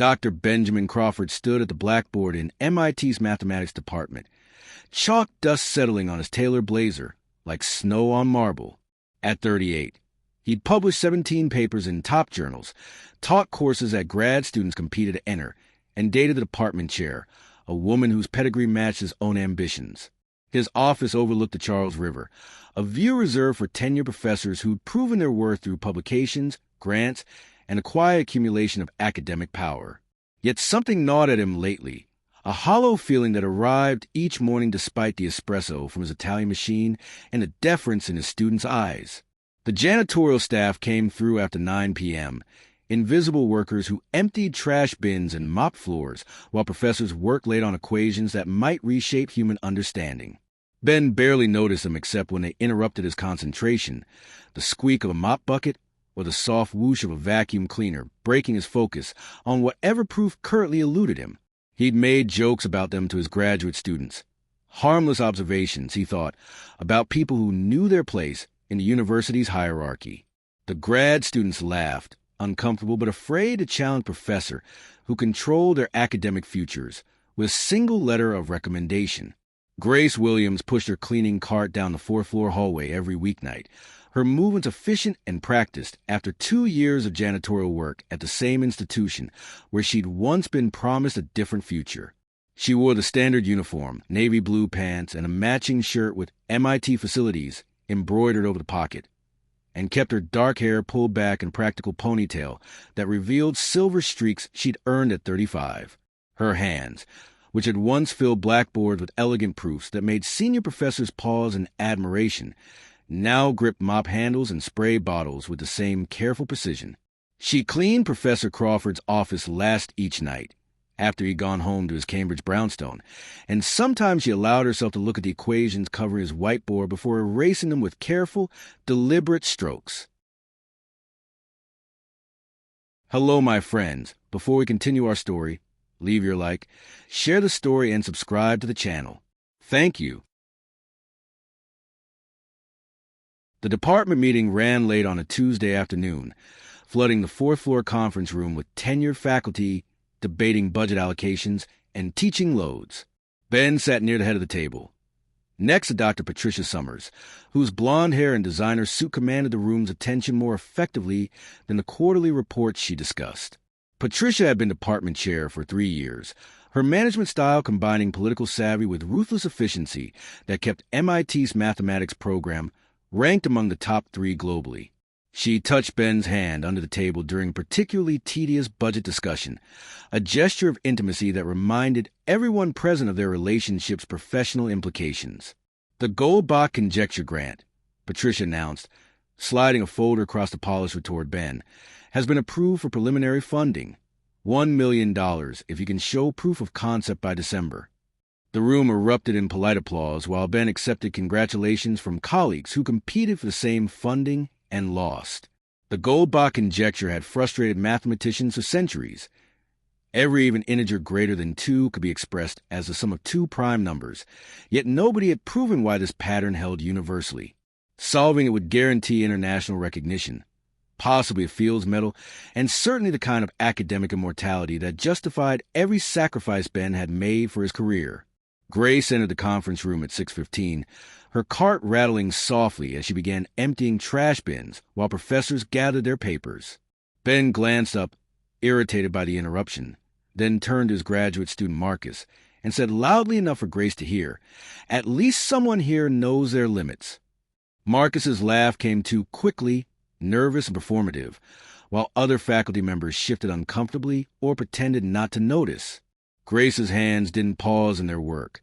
Dr. Benjamin Crawford stood at the blackboard in MIT's mathematics department, chalk dust settling on his tailored blazer like snow on marble. At 38, he'd published 17 papers in top journals, taught courses that grad students competed to enter, and dated the department chair, a woman whose pedigree matched his own ambitions. His office overlooked the Charles River, a view reserved for tenured professors who'd proven their worth through publications, grants, and a quiet accumulation of academic power. Yet something gnawed at him lately, a hollow feeling that arrived each morning despite the espresso from his Italian machine and the deference in his students' eyes. The janitorial staff came through after 9 p.m., invisible workers who emptied trash bins and mopped floors while professors worked late on equations that might reshape human understanding. Ben barely noticed them except when they interrupted his concentration, the squeak of a mop bucket or the soft whoosh of a vacuum cleaner breaking his focus on whatever proof currently eluded him. He'd made jokes about them to his graduate students. Harmless observations, he thought, about people who knew their place in the university's hierarchy. The grad students laughed, uncomfortable but afraid to challenge professor who controlled their academic futures with a single letter of recommendation. Grace Williams pushed her cleaning cart down the fourth-floor hallway every weeknight, her movements efficient and practiced after 2 years of janitorial work at the same institution where she'd once been promised a different future. She wore the standard uniform, navy blue pants, and a matching shirt with MIT facilities embroidered over the pocket, and kept her dark hair pulled back in a practical ponytail that revealed silver streaks she'd earned at 35. Her hands, which had once filled blackboards with elegant proofs that made senior professors pause in admiration, now gripped mop handles and spray bottles with the same careful precision. She cleaned Professor Crawford's office last each night, after he'd gone home to his Cambridge brownstone, and sometimes she allowed herself to look at the equations covering his whiteboard before erasing them with careful, deliberate strokes. Hello, my friends. Before we continue our story, leave your like, share the story, and subscribe to the channel. Thank you. The department meeting ran late on a Tuesday afternoon, flooding the fourth-floor conference room with tenured faculty debating budget allocations and teaching loads. Ben sat near the head of the table, next to Dr. Patricia Summers, whose blonde hair and designer suit commanded the room's attention more effectively than the quarterly reports she discussed. Patricia had been department chair for 3 years, her management style combining political savvy with ruthless efficiency that kept MIT's mathematics program ranked among the top 3 globally. She touched Ben's hand under the table during a particularly tedious budget discussion, a gesture of intimacy that reminded everyone present of their relationship's professional implications. The Goldbach Conjecture Grant, Patricia announced, sliding a folder across the polisher toward Ben, has been approved for preliminary funding. $1 million if you can show proof of concept by December. The room erupted in polite applause while Ben accepted congratulations from colleagues who competed for the same funding and lost. The Goldbach conjecture had frustrated mathematicians for centuries. Every even integer greater than 2 could be expressed as the sum of 2 prime numbers, yet nobody had proven why this pattern held universally. Solving it would guarantee international recognition, possibly a Fields Medal, and certainly the kind of academic immortality that justified every sacrifice Ben had made for his career. Grace entered the conference room at 6:15, her cart rattling softly as she began emptying trash bins while professors gathered their papers. Ben glanced up, irritated by the interruption, then turned to his graduate student Marcus and said loudly enough for Grace to hear, "At least someone here knows their limits." Marcus's laugh came too quickly, nervous and performative, while other faculty members shifted uncomfortably or pretended not to notice. Grace's hands didn't pause in their work,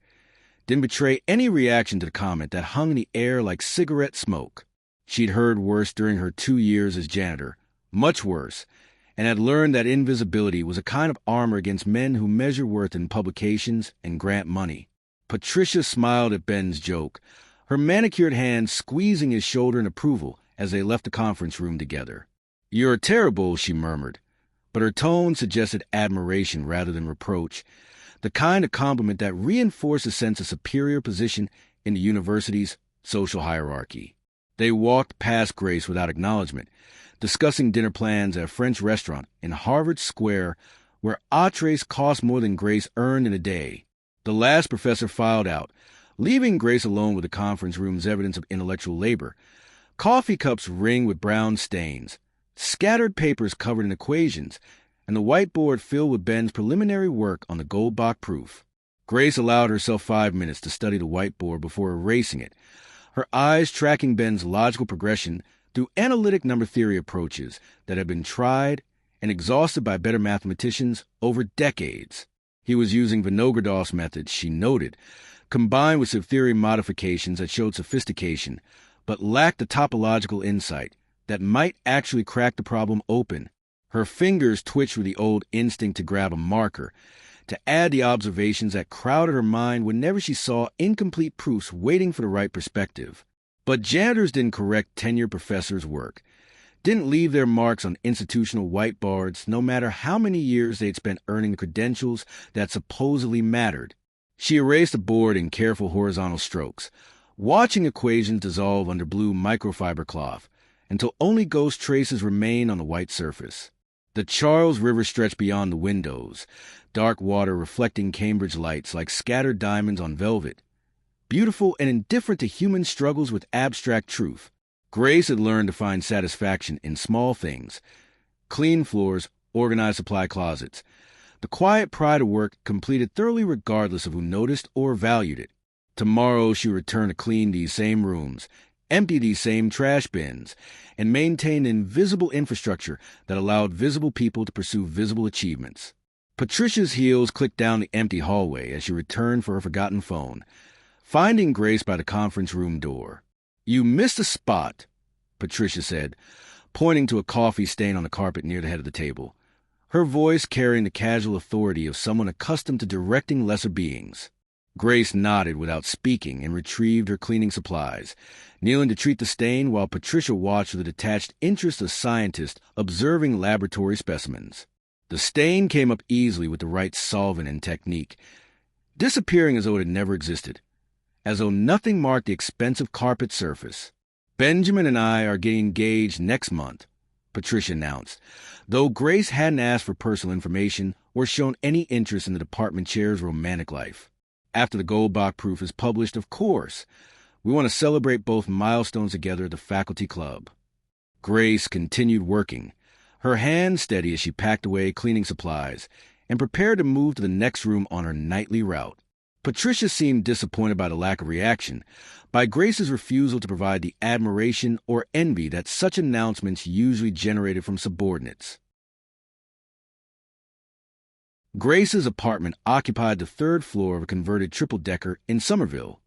didn't betray any reaction to the comment that hung in the air like cigarette smoke. She'd heard worse during her 2 years as janitor, much worse, and had learned that invisibility was a kind of armor against men who measure worth in publications and grant money. Patricia smiled at Ben's joke, her manicured hand squeezing his shoulder in approval as they left the conference room together. "You're terrible," she murmured, but her tone suggested admiration rather than reproach, the kind of compliment that reinforced a sense of superior position in the university's social hierarchy. They walked past Grace without acknowledgement, discussing dinner plans at a French restaurant in Harvard Square where entrees cost more than Grace earned in a day. The last professor filed out, leaving Grace alone with the conference room's evidence of intellectual labor. Coffee cups ring with brown stains, scattered papers covered in equations, and the whiteboard filled with Ben's preliminary work on the Goldbach proof. Grace allowed herself 5 minutes to study the whiteboard before erasing it, her eyes tracking Ben's logical progression through analytic number theory approaches that had been tried and exhausted by better mathematicians over decades. He was using Vinogradov's methods, she noted, combined with some theory modifications that showed sophistication, but lacked the topological insight that might actually crack the problem open. Her fingers twitched with the old instinct to grab a marker, to add the observations that crowded her mind whenever she saw incomplete proofs waiting for the right perspective. But janitors didn't correct tenured professors' work, didn't leave their marks on institutional whiteboards no matter how many years they'd spent earning the credentials that supposedly mattered. She erased the board in careful horizontal strokes, watching equations dissolve under blue microfiber cloth until only ghost traces remained on the white surface. The Charles River stretched beyond the windows, dark water reflecting Cambridge lights like scattered diamonds on velvet. Beautiful and indifferent to human struggles with abstract truth, Grace had learned to find satisfaction in small things: clean floors, organized supply closets, the quiet pride of work completed thoroughly regardless of who noticed or valued it. Tomorrow she would return to clean these same rooms, empty these same trash bins, and maintain an invisible infrastructure that allowed visible people to pursue visible achievements. Patricia's heels clicked down the empty hallway as she returned for her forgotten phone, finding Grace by the conference room door. "You missed a spot," Patricia said, pointing to a coffee stain on the carpet near the head of the table, her voice carrying the casual authority of someone accustomed to directing lesser beings. Grace nodded without speaking and retrieved her cleaning supplies, kneeling to treat the stain while Patricia watched with a detached interest of scientists observing laboratory specimens. The stain came up easily with the right solvent and technique, disappearing as though it had never existed, as though nothing marked the expensive carpet surface. "Benjamin and I are getting engaged next month," Patricia announced, though Grace hadn't asked for personal information or shown any interest in the department chair's romantic life. "After the Goldbach proof is published, of course. We want to celebrate both milestones together at the faculty club." Grace continued working, her hands steady as she packed away cleaning supplies and prepared to move to the next room on her nightly route. Patricia seemed disappointed by the lack of reaction, by Grace's refusal to provide the admiration or envy that such announcements usually generated from subordinates. Grace's apartment occupied the third floor of a converted triple-decker in Somerville,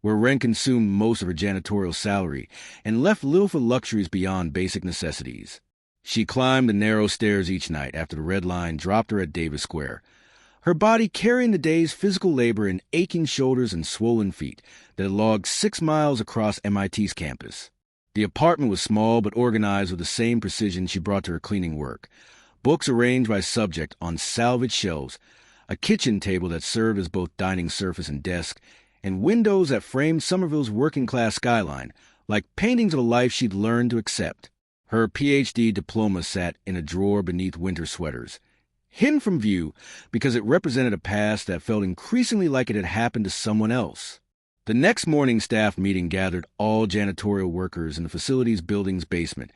where rent consumed most of her janitorial salary and left little for luxuries beyond basic necessities. She climbed the narrow stairs each night after the red line dropped her at Davis Square, her body carrying the day's physical labor in aching shoulders and swollen feet that had logged 6 miles across MIT's campus. The apartment was small but organized with the same precision she brought to her cleaning work. Books arranged by subject on salvaged shelves, a kitchen table that served as both dining surface and desk, and windows that framed Somerville's working-class skyline, like paintings of a life she'd learned to accept. Her PhD diploma sat in a drawer beneath winter sweaters, hidden from view because it represented a past that felt increasingly like it had happened to someone else. The next morning staff meeting gathered all janitorial workers in the facility's building's basement,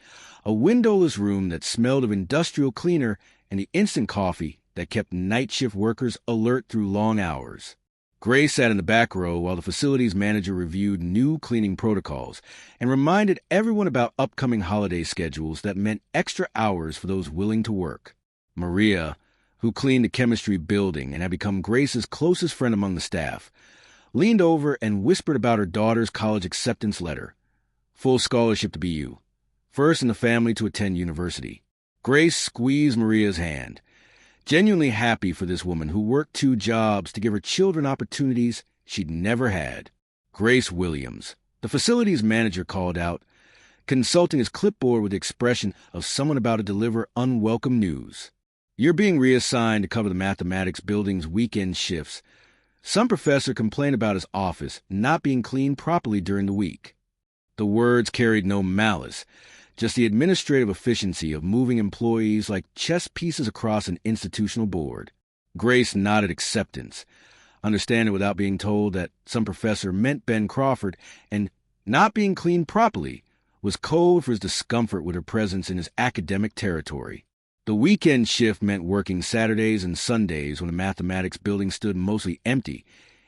a windowless room that smelled of industrial cleaner and the instant coffee that kept night shift workers alert through long hours. Grace sat in the back row while the facility's manager reviewed new cleaning protocols and reminded everyone about upcoming holiday schedules that meant extra hours for those willing to work. Maria, who cleaned the chemistry building and had become Grace's closest friend among the staff, leaned over and whispered about her daughter's college acceptance letter. Full scholarship to BU. First in the family to attend university. Grace squeezed Maria's hand, genuinely happy for this woman who worked 2 jobs to give her children opportunities she'd never had. "Grace Williams," the facility's manager called out, consulting his clipboard with the expression of someone about to deliver unwelcome news. "You're being reassigned to cover the mathematics building's weekend shifts. Some professor complained about his office not being cleaned properly during the week." The words carried no malice, just the administrative efficiency of moving employees like chess pieces across an institutional board. Grace nodded acceptance, understanding without being told that some professor meant Ben Crawford, and not being cleaned properly was code for his discomfort with her presence in his academic territory. The weekend shift meant working Saturdays and Sundays when the mathematics building stood mostly empty,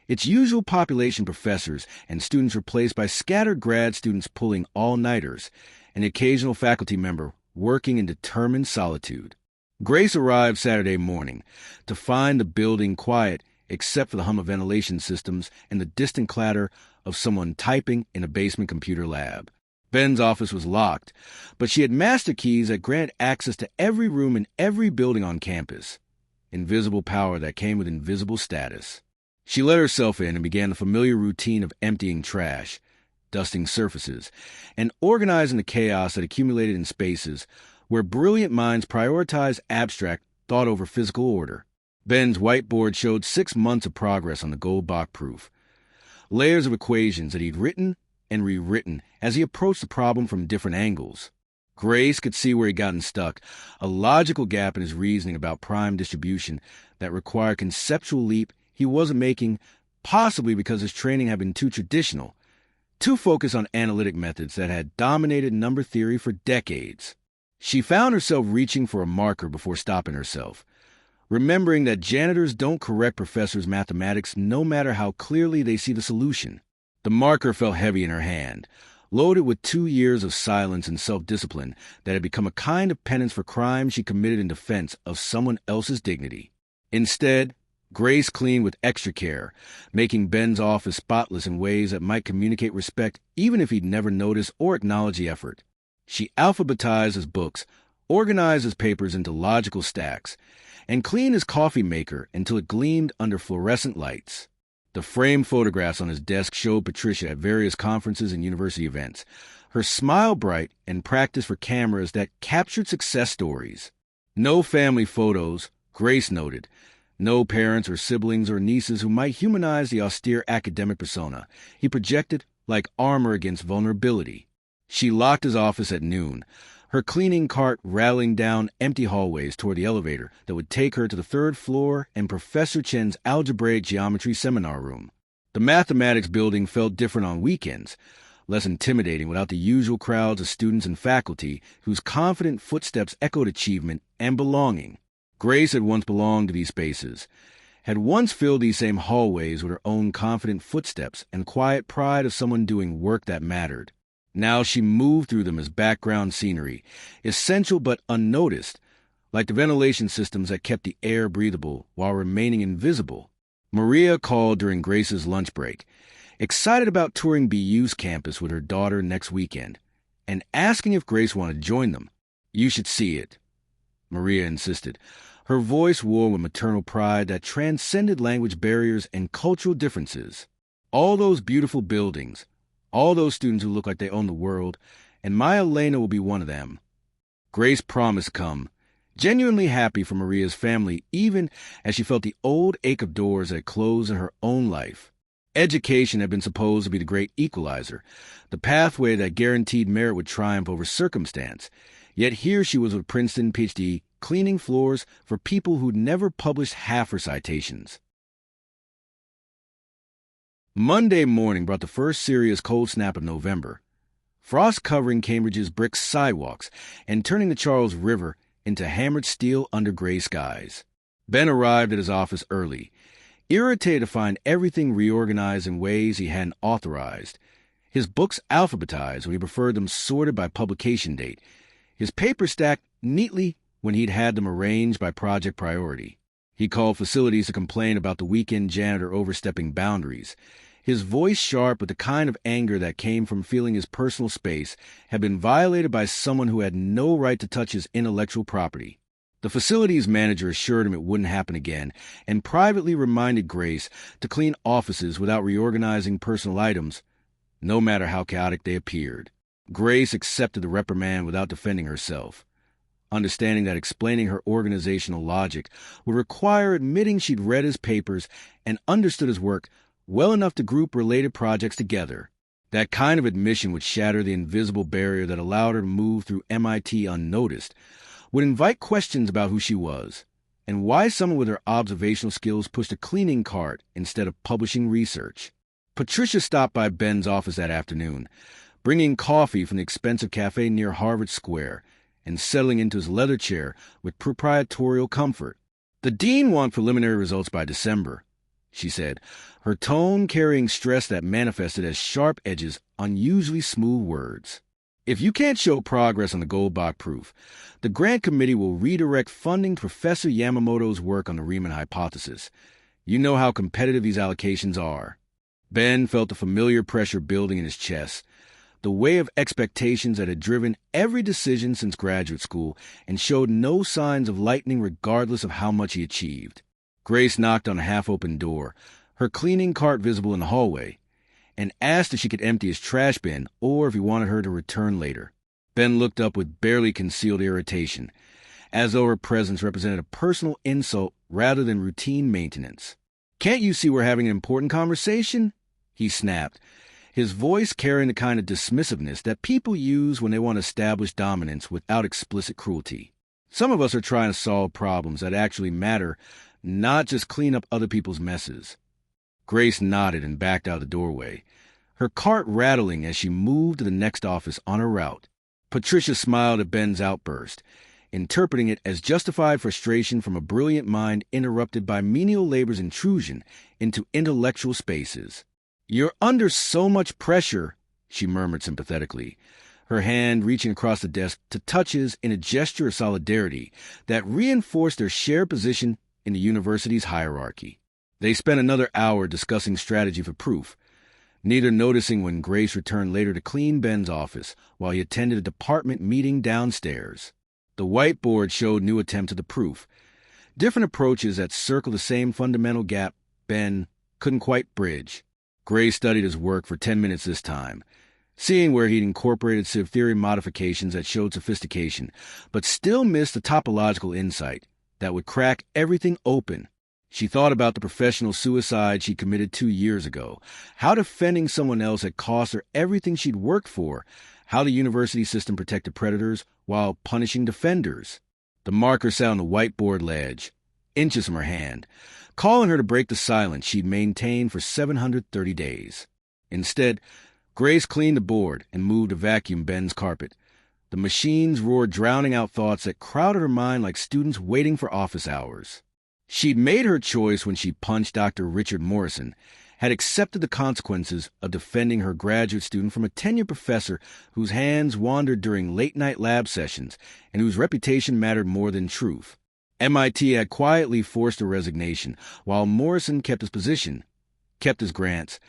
its usual population professors and students replaced by scattered grad students pulling all-nighters, and the occasional faculty member working in determined solitude. Grace arrived Saturday morning to find the building quiet except for the hum of ventilation systems and the distant clatter of someone typing in a basement computer lab. Ben's office was locked, but she had master keys that grant access to every room in every building on campus. Invisible power that came with invisible status. She let herself in and began the familiar routine of emptying trash, dusting surfaces, and organizing the chaos that accumulated in spaces where brilliant minds prioritize abstract thought over physical order. Ben's whiteboard showed 6 months of progress on the Goldbach proof. Layers of equations that he'd written and rewritten as he approached the problem from different angles. Grace could see where he'd gotten stuck, a logical gap in his reasoning about prime distribution that required a conceptual leap he wasn't making, possibly because his training had been too traditional, too focused on analytic methods that had dominated number theory for decades. She found herself reaching for a marker before stopping herself, remembering that janitors don't correct professors' mathematics no matter how clearly they see the solution. The marker felt heavy in her hand, loaded with 2 years of silence and self-discipline that had become a kind of penance for crimes she committed in defense of someone else's dignity. Instead, Grace cleaned with extra care, making Ben's office spotless in ways that might communicate respect even if he'd never noticed or acknowledged the effort. She alphabetized his books, organized his papers into logical stacks, and cleaned his coffee maker until it gleamed under fluorescent lights. The framed photographs on his desk showed Patricia at various conferences and university events, her smile bright and practice for cameras that captured success stories. No family photos, Grace noted. No parents or siblings or nieces who might humanize the austere academic persona he projected like armor against vulnerability. She locked his office at noon, her cleaning cart rattling down empty hallways toward the elevator that would take her to the 3rd floor and Professor Chen's algebraic geometry seminar room. The mathematics building felt different on weekends, less intimidating without the usual crowds of students and faculty whose confident footsteps echoed achievement and belonging. Grace had once belonged to these spaces, had once filled these same hallways with her own confident footsteps and quiet pride of someone doing work that mattered. Now she moved through them as background scenery, essential but unnoticed, like the ventilation systems that kept the air breathable while remaining invisible. Maria called during Grace's lunch break, excited about touring BU's campus with her daughter next weekend, and asking if Grace wanted to join them. "You should see it," Maria insisted, her voice warm with maternal pride that transcended language barriers and cultural differences. "All those beautiful buildings, all those students who look like they own the world, and my Elena will be one of them." Grace promised to come, genuinely happy for Maria's family even as she felt the old ache of doors that had closed in her own life. Education had been supposed to be the great equalizer, the pathway that guaranteed merit would triumph over circumstance, yet here she was with Princeton PhD cleaning floors for people who'd never published half her citations. Monday morning brought the first serious cold snap of November, frost covering Cambridge's brick sidewalks and turning the Charles River into hammered steel under gray skies. Ben arrived at his office early, irritated to find everything reorganized in ways he hadn't authorized, his books alphabetized when he preferred them sorted by publication date, his papers stacked neatly when he'd had them arranged by project priority. He called facilities to complain about the weekend janitor overstepping boundaries, his voice sharp with the kind of anger that came from feeling his personal space had been violated by someone who had no right to touch his intellectual property. The facilities manager assured him it wouldn't happen again and privately reminded Grace to clean offices without reorganizing personal items, no matter how chaotic they appeared. Grace accepted the reprimand without defending herself, understanding that explaining her organizational logic would require admitting she'd read his papers and understood his work well enough to group related projects together. That kind of admission would shatter the invisible barrier that allowed her to move through MIT unnoticed, would invite questions about who she was, and why someone with her observational skills pushed a cleaning cart instead of publishing research. Patricia stopped by Ben's office that afternoon, bringing coffee from the expensive cafe near Harvard Square and settling into his leather chair with proprietorial comfort. "The dean wants preliminary results by December," she said, her tone carrying stress that manifested as sharp edges on usually smooth words. "If you can't show progress on the Goldbach proof, the grant committee will redirect funding to Professor Yamamoto's work on the Riemann hypothesis. You know how competitive these allocations are." Ben felt the familiar pressure building in his chest, the weight of expectations that had driven every decision since graduate school and showed no signs of lightening regardless of how much he achieved. Grace knocked on a half-open door, her cleaning cart visible in the hallway, and asked if she could empty his trash bin or if he wanted her to return later. Ben looked up with barely concealed irritation, as though her presence represented a personal insult rather than routine maintenance. "Can't you see we're having an important conversation?" he snapped, his voice carrying the kind of dismissiveness that people use when they want to establish dominance without explicit cruelty. "Some of us are trying to solve problems that actually matter, not just clean up other people's messes." Grace nodded and backed out the doorway, her cart rattling as she moved to the next office on her route. Patricia smiled at Ben's outburst, interpreting it as justified frustration from a brilliant mind interrupted by menial labor's intrusion into intellectual spaces. "You're under so much pressure," she murmured sympathetically, her hand reaching across the desk to touch his in a gesture of solidarity that reinforced their shared position in the university's hierarchy. They spent another hour discussing strategy for proof, neither noticing when Grace returned later to clean Ben's office while he attended a department meeting downstairs. The whiteboard showed new attempts at the proof, different approaches that circled the same fundamental gap Ben couldn't quite bridge. Grace studied his work for 10 minutes this time, seeing where he'd incorporated sieve theory modifications that showed sophistication, but still missed the topological insight that would crack everything open. She thought about the professional suicide she committed 2 years ago, how defending someone else had cost her everything she'd worked for, how the university system protected predators while punishing defenders. The marker sat on the whiteboard ledge, inches from her hand, calling her to break the silence she'd maintained for 730 days. Instead, Grace cleaned the board and moved to vacuum Ben's carpet. The machines roared, drowning out thoughts that crowded her mind like students waiting for office hours. She'd made her choice when she punched Dr. Richard Morrison, had accepted the consequences of defending her graduate student from a tenured professor whose hands wandered during late-night lab sessions and whose reputation mattered more than truth. MIT had quietly forced a resignation, while Morrison kept his position, kept his grants,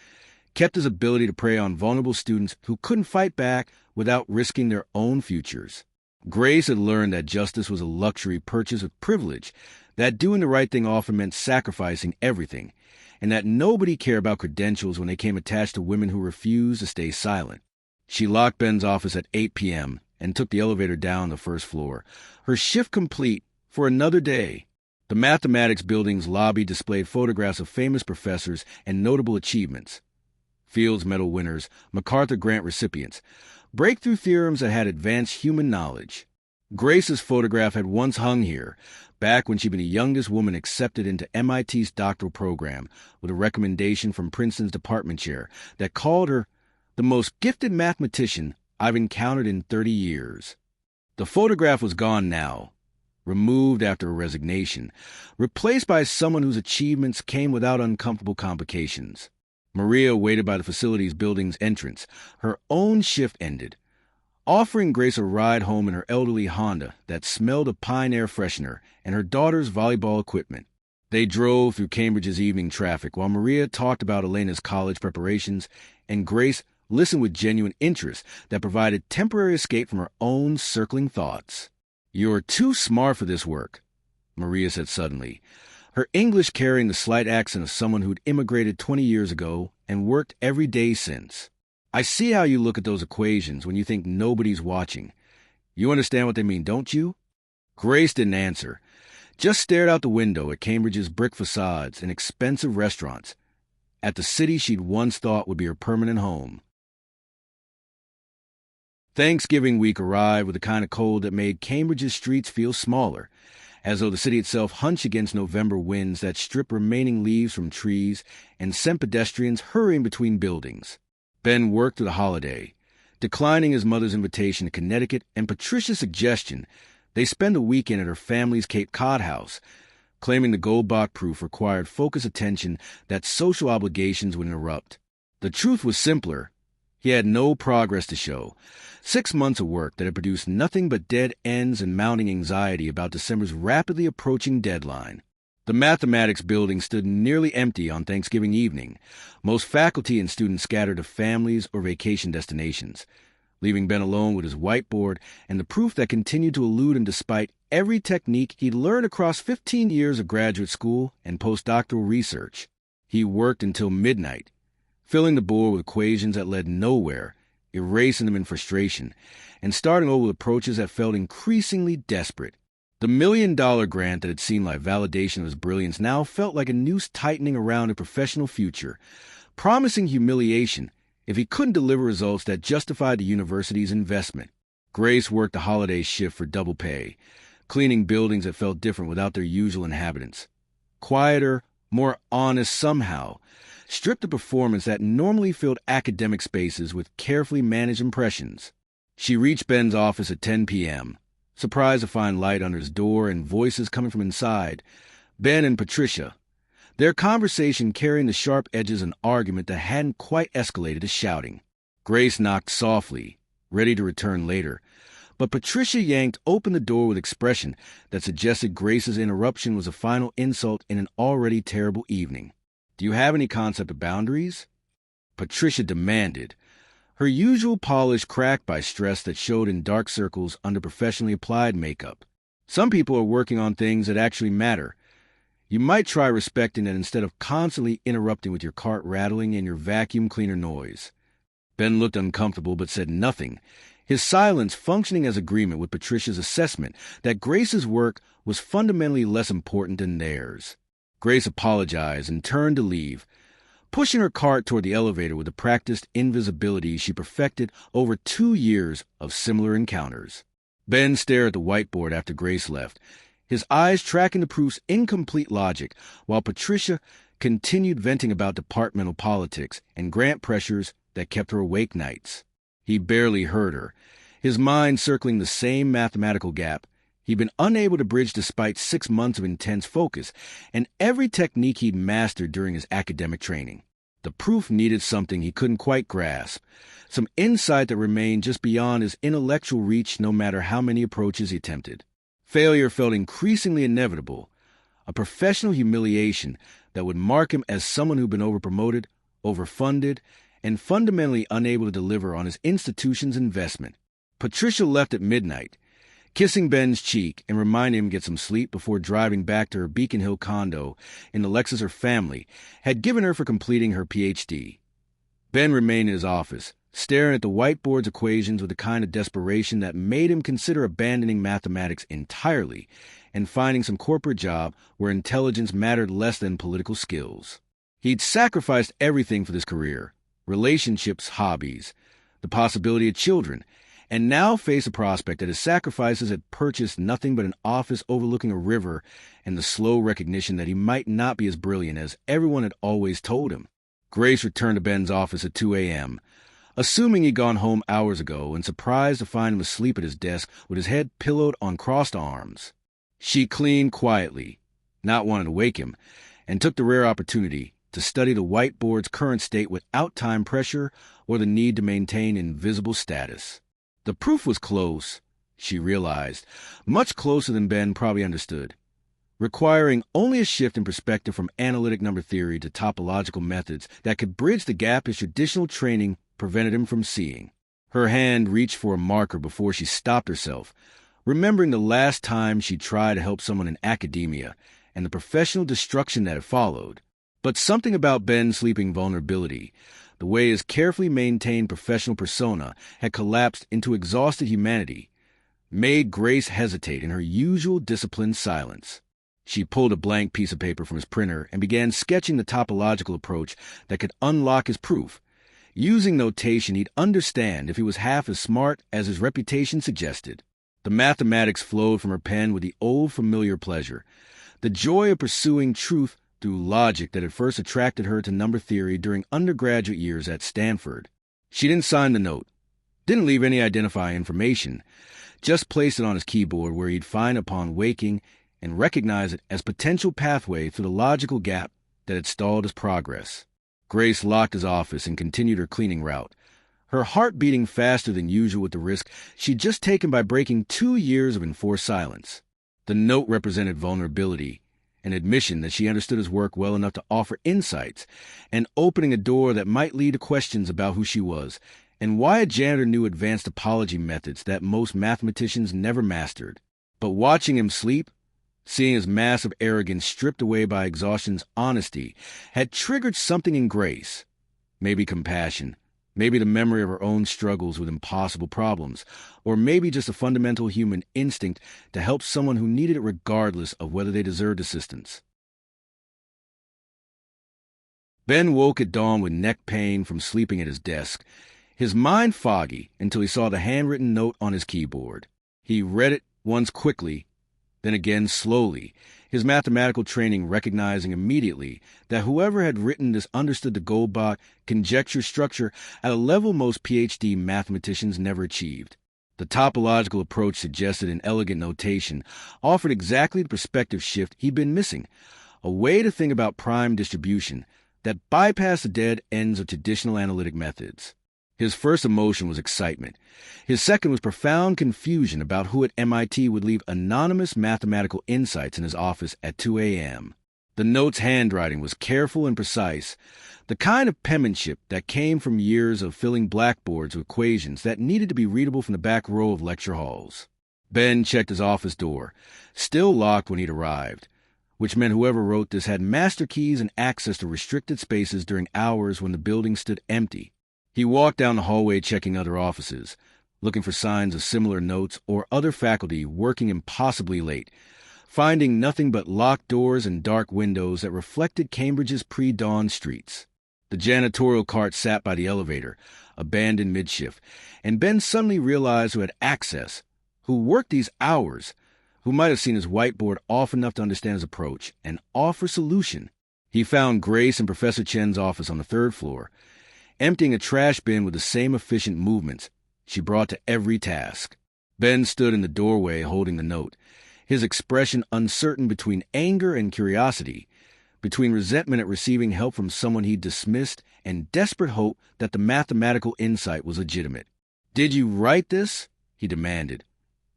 kept his ability to prey on vulnerable students who couldn't fight back without risking their own futures. Grace had learned that justice was a luxury purchased with privilege, that doing the right thing often meant sacrificing everything, and that nobody cared about credentials when they came attached to women who refused to stay silent. She locked Ben's office at 8 p.m. and took the elevator down the first floor, her shift complete for another day. The mathematics building's lobby displayed photographs of famous professors and notable achievements. Fields Medal winners, MacArthur Grant recipients, breakthrough theorems that had advanced human knowledge. Grace's photograph had once hung here, back when she'd been the youngest woman accepted into MIT's doctoral program, with a recommendation from Princeton's department chair that called her the most gifted mathematician I've encountered in 30 years. The photograph was gone now, removed after a resignation, replaced by someone whose achievements came without uncomfortable complications. Maria waited by the facility's building's entrance. Her own shift ended, offering Grace a ride home in her elderly Honda that smelled of pine air freshener and her daughter's volleyball equipment. They drove through Cambridge's evening traffic while Maria talked about Elena's college preparations, and Grace listened with genuine interest that provided temporary escape from her own circling thoughts. "You're too smart for this work," Maria said suddenly, her English carrying the slight accent of someone who'd immigrated 20 years ago and worked every day since. "I see how you look at those equations when you think nobody's watching. You understand what they mean, don't you?" Grace didn't answer, just stared out the window at Cambridge's brick facades and expensive restaurants, at the city she'd once thought would be her permanent home. Thanksgiving week arrived with a kind of cold that made Cambridge's streets feel smaller, as though the city itself hunched against November winds that strip remaining leaves from trees and sent pedestrians hurrying between buildings. Ben worked through the holiday. Declining his mother's invitation to Connecticut and Patricia's suggestion, they spend a weekend at her family's Cape Cod house, claiming the Goldbach proof required focused attention that social obligations would interrupt. The truth was simpler. He had no progress to show. 6 months of work that had produced nothing but dead ends and mounting anxiety about December's rapidly approaching deadline. The mathematics building stood nearly empty on Thanksgiving evening, most faculty and students scattered to families or vacation destinations, leaving Ben alone with his whiteboard and the proof that continued to elude him despite every technique he'd learned across 15 years of graduate school and postdoctoral research. He worked until midnight, filling the board with equations that led nowhere, erasing them in frustration, and starting over with approaches that felt increasingly desperate. The $1 million grant that had seemed like validation of his brilliance now felt like a noose tightening around a professional future, promising humiliation if he couldn't deliver results that justified the university's investment. Grace worked a holiday shift for double pay, cleaning buildings that felt different without their usual inhabitants. Quieter, more honest somehow, stripped the performance that normally filled academic spaces with carefully managed impressions. She reached Ben's office at 10 p.m., surprised to find light under his door and voices coming from inside. Ben and Patricia, their conversation carrying the sharp edges of an argument that hadn't quite escalated to shouting. Grace knocked softly, ready to return later, but Patricia yanked open the door with expression that suggested Grace's interruption was a final insult in an already terrible evening. "Do you have any concept of boundaries?" Patricia demanded, her usual polish cracked by stress that showed in dark circles under professionally applied makeup. "Some people are working on things that actually matter. You might try respecting it instead of constantly interrupting with your cart rattling and your vacuum cleaner noise." Ben looked uncomfortable but said nothing, his silence functioning as agreement with Patricia's assessment that Grace's work was fundamentally less important than theirs. Grace apologized and turned to leave, pushing her cart toward the elevator with the practiced invisibility she perfected over 2 years of similar encounters. Ben stared at the whiteboard after Grace left, his eyes tracking the proof's incomplete logic, while Patricia continued venting about departmental politics and grant pressures that kept her awake nights. He barely heard her, his mind circling the same mathematical gap he'd been unable to bridge despite 6 months of intense focus and every technique he'd mastered during his academic training. The proof needed something he couldn't quite grasp, some insight that remained just beyond his intellectual reach no matter how many approaches he attempted. Failure felt increasingly inevitable, a professional humiliation that would mark him as someone who'd been overpromoted, overfunded, and fundamentally unable to deliver on his institution's investment. Patricia left at midnight, kissing Ben's cheek and reminding him to get some sleep before driving back to her Beacon Hill condo in the Lexus her family had given her for completing her PhD. Ben remained in his office, staring at the whiteboard's equations with a kind of desperation that made him consider abandoning mathematics entirely and finding some corporate job where intelligence mattered less than political skills. He'd sacrificed everything for this career, relationships, hobbies, the possibility of children, and now faced a prospect that his sacrifices had purchased nothing but an office overlooking a river and the slow recognition that he might not be as brilliant as everyone had always told him. Grace returned to Ben's office at 2 a.m., assuming he'd gone home hours ago and surprised to find him asleep at his desk with his head pillowed on crossed arms. She cleaned quietly, not wanting to wake him, and took the rare opportunity to study the whiteboard's current state without time pressure or the need to maintain invisible status. The proof was close, she realized, much closer than Ben probably understood, requiring only a shift in perspective from analytic number theory to topological methods that could bridge the gap his traditional training prevented him from seeing. Her hand reached for a marker before she stopped herself, remembering the last time she tried to help someone in academia and the professional destruction that had followed. But something about Ben's sleeping vulnerability, the way his carefully maintained professional persona had collapsed into exhausted humanity, made Grace hesitate in her usual disciplined silence. She pulled a blank piece of paper from his printer and began sketching the topological approach that could unlock his proof, Using notation, he'd understand if he was half as smart as his reputation suggested. The mathematics flowed from her pen with the old familiar pleasure, the joy of pursuing truth through logic that had first attracted her to number theory during undergraduate years at Stanford. She didn't sign the note, didn't leave any identifying information, just placed it on his keyboard where he'd find upon waking and recognize it as potential pathway through the logical gap that had stalled his progress. Grace locked his office and continued her cleaning route, her heart beating faster than usual with the risk she'd just taken by breaking 2 years of enforced silence. The note represented vulnerability, an admission that she understood his work well enough to offer insights, and opening a door that might lead to questions about who she was and why a janitor knew advanced apology methods that most mathematicians never mastered. But watching him sleep, seeing his massive arrogance stripped away by exhaustion's honesty, had triggered something in Grace. Maybe compassion, maybe the memory of her own struggles with impossible problems, or maybe just a fundamental human instinct to help someone who needed it regardless of whether they deserved assistance. Ben woke at dawn with neck pain from sleeping at his desk, his mind foggy until he saw the handwritten note on his keyboard. He read it once quickly, then again slowly, his mathematical training recognizing immediately that whoever had written this understood the Goldbach conjecture structure at a level most PhD mathematicians never achieved. The topological approach suggested in elegant notation offered exactly the perspective shift he'd been missing, a way to think about prime distribution that bypassed the dead ends of traditional analytic methods. His first emotion was excitement. His second was profound confusion about who at MIT would leave anonymous mathematical insights in his office at 2 a.m. The note's handwriting was careful and precise, the kind of penmanship that came from years of filling blackboards with equations that needed to be readable from the back row of lecture halls. Ben checked his office door, still locked when he'd arrived, which meant whoever wrote this had master keys and access to restricted spaces during hours when the building stood empty. He walked down the hallway checking other offices, looking for signs of similar notes or other faculty working impossibly late, finding nothing but locked doors and dark windows that reflected Cambridge's pre-dawn streets. The janitorial cart sat by the elevator, abandoned mid-shift, and Ben suddenly realized who had access, who worked these hours, who might have seen his whiteboard off enough to understand his approach and offer solution. He found Grace in Professor Chen's office on the 3rd floor, emptying a trash bin with the same efficient movements she brought to every task. Ben stood in the doorway holding the note, his expression uncertain between anger and curiosity, between resentment at receiving help from someone he'd dismissed and desperate hope that the mathematical insight was legitimate. "Did you write this?" he demanded,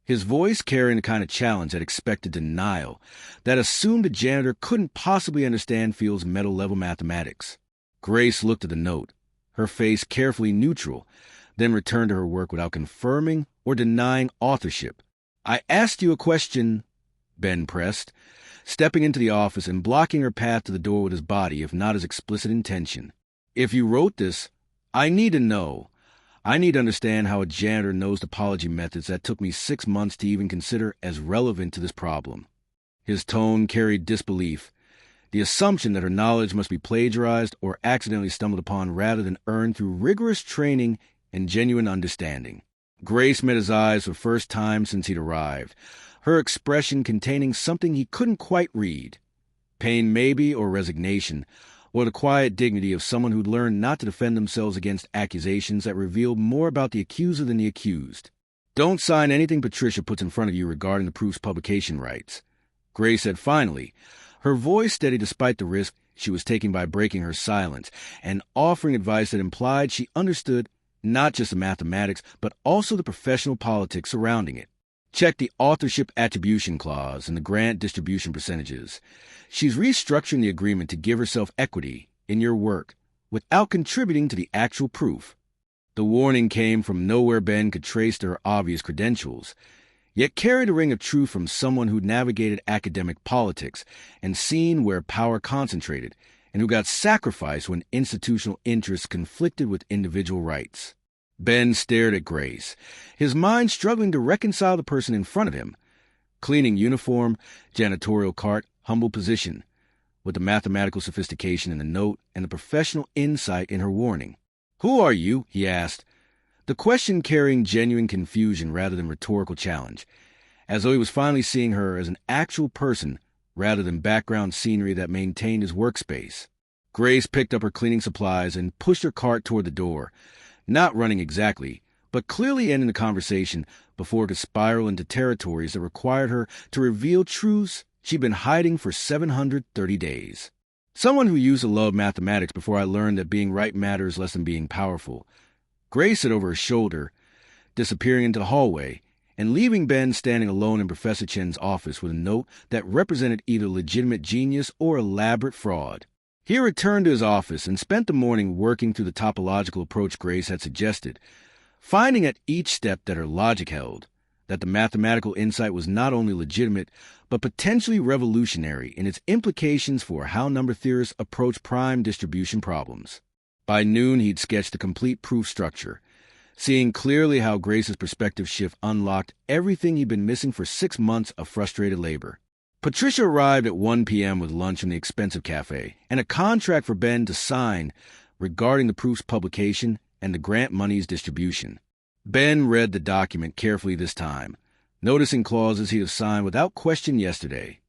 his voice carrying the kind of challenge that expected denial, that assumed a janitor couldn't possibly understand Field's metal-level mathematics. Grace looked at the note, her face carefully neutral, then returned to her work without confirming or denying authorship. "I asked you a question," Ben pressed, stepping into the office and blocking her path to the door with his body, if not his explicit intention. "If you wrote this, I need to know. I need to understand how a janitor knows topology methods that took me 6 months to even consider as relevant to this problem." His tone carried disbelief, the assumption that her knowledge must be plagiarized or accidentally stumbled upon rather than earned through rigorous training and genuine understanding. Grace met his eyes for the first time since he'd arrived, her expression containing something he couldn't quite read. Pain maybe, or resignation, or the quiet dignity of someone who'd learned not to defend themselves against accusations that revealed more about the accuser than the accused. "Don't sign anything Patricia puts in front of you regarding the proof's publication rights," Grace said finally, her voice steady despite the risk she was taking by breaking her silence and offering advice that implied she understood not just the mathematics, but also the professional politics surrounding it. "Check the authorship attribution clause and the grant distribution percentages. She's restructuring the agreement to give herself equity in your work without contributing to the actual proof." The warning came from nowhere Ben could trace to her obvious credentials, yet carried a ring of truth from someone who'd navigated academic politics and seen where power concentrated, and who got sacrificed when institutional interests conflicted with individual rights. Ben stared at Grace, his mind struggling to reconcile the person in front of him, cleaning uniform, janitorial cart, humble position, with the mathematical sophistication in the note and the professional insight in her warning. "Who are you?" he asked, the question carrying genuine confusion rather than rhetorical challenge, as though he was finally seeing her as an actual person rather than background scenery that maintained his workspace. Grace picked up her cleaning supplies and pushed her cart toward the door, not running exactly, but clearly ending the conversation before it could spiral into territories that required her to reveal truths she'd been hiding for 730 days. Someone who used to love mathematics before I learned that being right matters less than being powerful. Grace said over her shoulder, disappearing into the hallway, and leaving Ben standing alone in Professor Chen's office with a note that represented either legitimate genius or elaborate fraud. He returned to his office and spent the morning working through the topological approach Grace had suggested, finding at each step that her logic held, that the mathematical insight was not only legitimate, but potentially revolutionary in its implications for how number theorists approach prime distribution problems. By noon, he'd sketched the complete proof structure, seeing clearly how Grace's perspective shift unlocked everything he'd been missing for 6 months of frustrated labor. Patricia arrived at 1 p.m. with lunch from the expensive cafe and a contract for Ben to sign regarding the proof's publication and the grant money's distribution. Ben read the document carefully this time, noticing clauses he'd have signed without question yesterday.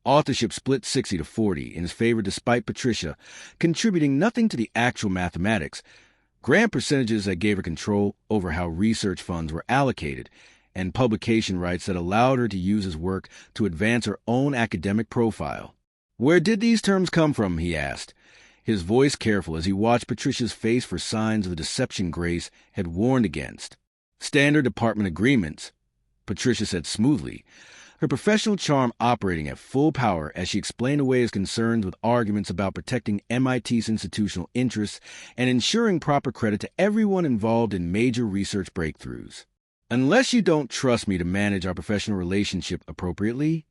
Authorship split 60-40 in his favor despite Patricia contributing nothing to the actual mathematics, grant percentages that gave her control over how research funds were allocated, and publication rights that allowed her to use his work to advance her own academic profile. "Where did these terms come from?" he asked, his voice careful as he watched Patricia's face for signs of the deception Grace had warned against. "Standard department agreements," Patricia said smoothly, her professional charm operating at full power as she explained away his concerns with arguments about protecting MIT's institutional interests and ensuring proper credit to everyone involved in major research breakthroughs. "Unless you don't trust me to manage our professional relationship appropriately?"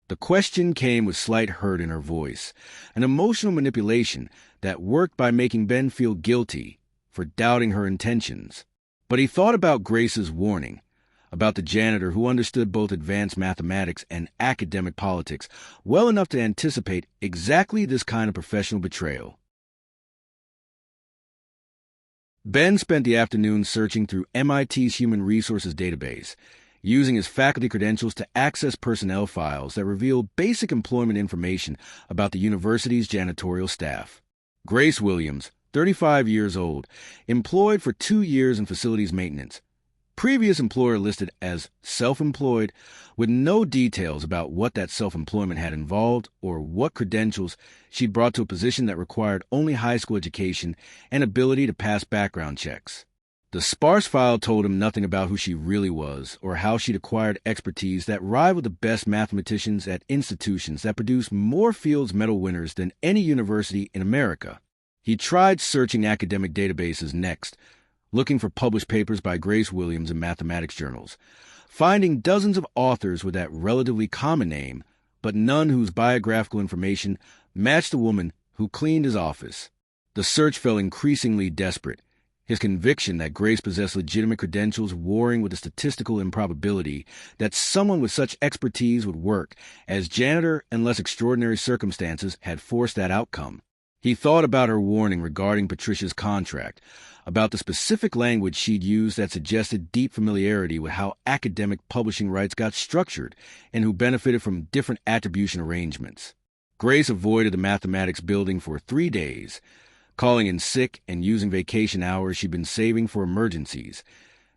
The question came with slight hurt in her voice, an emotional manipulation that worked by making Ben feel guilty for doubting her intentions. But he thought about Grace's warning, about the janitor who understood both advanced mathematics and academic politics well enough to anticipate exactly this kind of professional betrayal. Ben spent the afternoon searching through MIT's Human Resources database, using his faculty credentials to access personnel files that reveal basic employment information about the university's janitorial staff. Grace Williams, 35 years old, employed for 2 years in facilities maintenance. Previous employer listed as self-employed, with no details about what that self-employment had involved or what credentials she'd brought to a position that required only high school education and ability to pass background checks. The sparse file told him nothing about who she really was or how she'd acquired expertise that rivaled the best mathematicians at institutions that produced more Fields Medal winners than any university in America. He tried searching academic databases next, looking for published papers by Grace Williams in mathematics journals, finding dozens of authors with that relatively common name, but none whose biographical information matched the woman who cleaned his office. The search felt increasingly desperate, his conviction that Grace possessed legitimate credentials warring with the statistical improbability that someone with such expertise would work as janitor unless extraordinary circumstances had forced that outcome. He thought about her warning regarding Patricia's contract, about the specific language she'd used that suggested deep familiarity with how academic publishing rights got structured and who benefited from different attribution arrangements. Grace avoided the mathematics building for 3 days, calling in sick and using vacation hours she'd been saving for emergencies,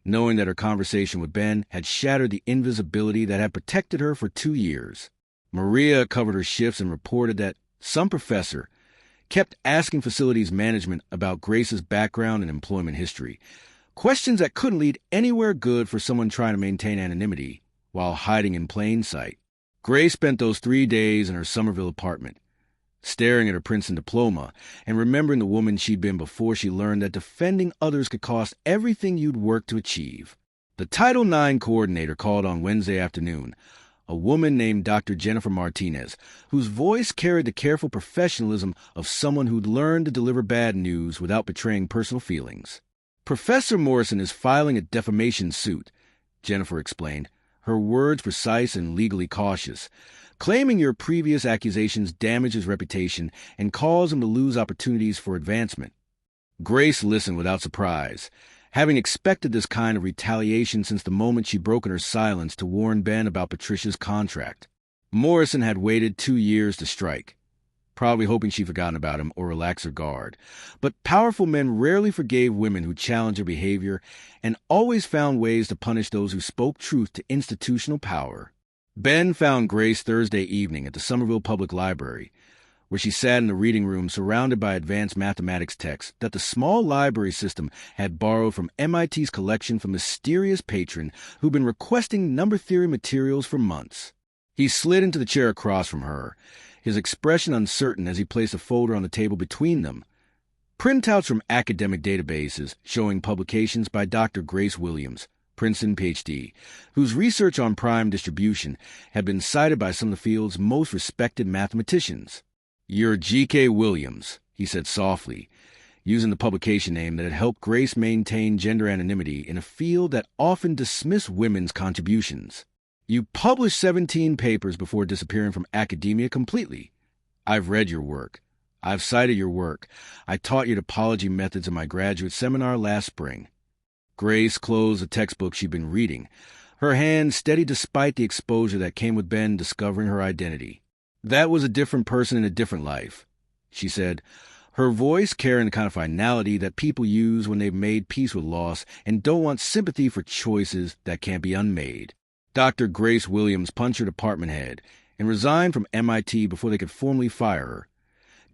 knowing that her conversation with Ben had shattered the invisibility that had protected her for 2 years. Maria covered her shifts and reported that some professor kept asking facilities management about Grace's background and employment history, questions that couldn't lead anywhere good for someone trying to maintain anonymity while hiding in plain sight. Grace spent those 3 days in her Somerville apartment, staring at her Princeton diploma and remembering the woman she'd been before she learned that defending others could cost everything you'd worked to achieve. The Title IX coordinator called on Wednesday afternoon, a woman named Dr. Jennifer Martinez, whose voice carried the careful professionalism of someone who'd learned to deliver bad news without betraying personal feelings. "Professor Morrison is filing a defamation suit," Jennifer explained, her words precise and legally cautious, "claiming your previous accusations damage his reputation and cause him to lose opportunities for advancement." Grace listened without surprise, having expected this kind of retaliation since the moment she'd broken her silence to warn Ben about Patricia's contract. Morrison had waited 2 years to strike, probably hoping she'd forgotten about him or relaxed her guard. But powerful men rarely forgave women who challenged their behavior and always found ways to punish those who spoke truth to institutional power. Ben found Grace Thursday evening at the Somerville Public Library, where she sat in the reading room surrounded by advanced mathematics texts that the small library system had borrowed from MIT's collection from a mysterious patron who'd been requesting number theory materials for months. He slid into the chair across from her, his expression uncertain as he placed a folder on the table between them. Printouts from academic databases showing publications by Dr. Grace Williams, Princeton Ph.D., whose research on prime distribution had been cited by some of the field's most respected mathematicians. "You're G.K. Williams," he said softly, using the publication name that had helped Grace maintain gender anonymity in a field that often dismissed women's contributions. "You published 17 papers before disappearing from academia completely. I've read your work. I've cited your work. I taught you topology methods in my graduate seminar last spring." Grace closed the textbook she'd been reading, her hand steady despite the exposure that came with Ben discovering her identity. "That was a different person in a different life," she said, her voice carrying the kind of finality that people use when they've made peace with loss and don't want sympathy for choices that can't be unmade. Dr. Grace Williams punched her department head and resigned from MIT before they could formally fire her.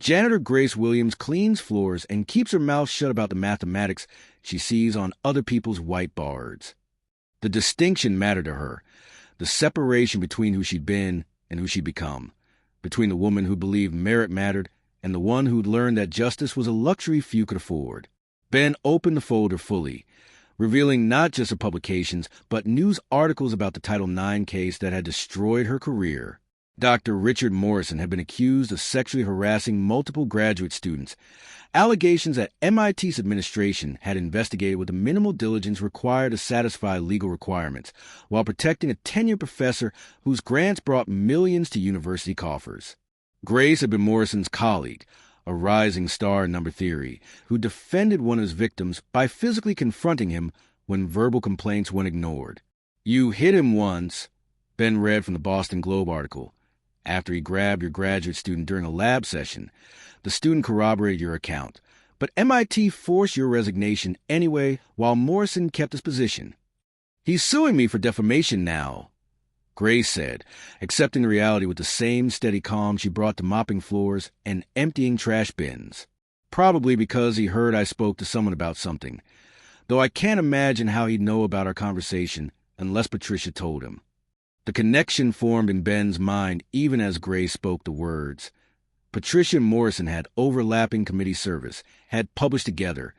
Janitor Grace Williams cleans floors and keeps her mouth shut about the mathematics she sees on other people's whiteboards. The distinction mattered to her, the separation between who she'd been and who she'd become, between the woman who believed merit mattered and the one who'd learned that justice was a luxury few could afford. Ben opened the folder fully, revealing not just her publications, but news articles about the Title IX case that had destroyed her career. Dr. Richard Morrison had been accused of sexually harassing multiple graduate students, allegations that MIT's administration had investigated with the minimal diligence required to satisfy legal requirements, while protecting a tenured professor whose grants brought millions to university coffers. Grace had been Morrison's colleague, a rising star in number theory, who defended one of his victims by physically confronting him when verbal complaints went ignored. "You hit him once," Ben read from the Boston Globe article. "After he grabbed your graduate student during a lab session. The student corroborated your account. But MIT forced your resignation anyway while Morrison kept his position." "He's suing me for defamation now," Grace said, accepting the reality with the same steady calm she brought to mopping floors and emptying trash bins. "Probably because he heard I spoke to someone about something, though I can't imagine how he'd know about our conversation unless Patricia told him." The connection formed in Ben's mind even as Grace spoke the words. Patricia and Morrison had overlapping committee service, had published together,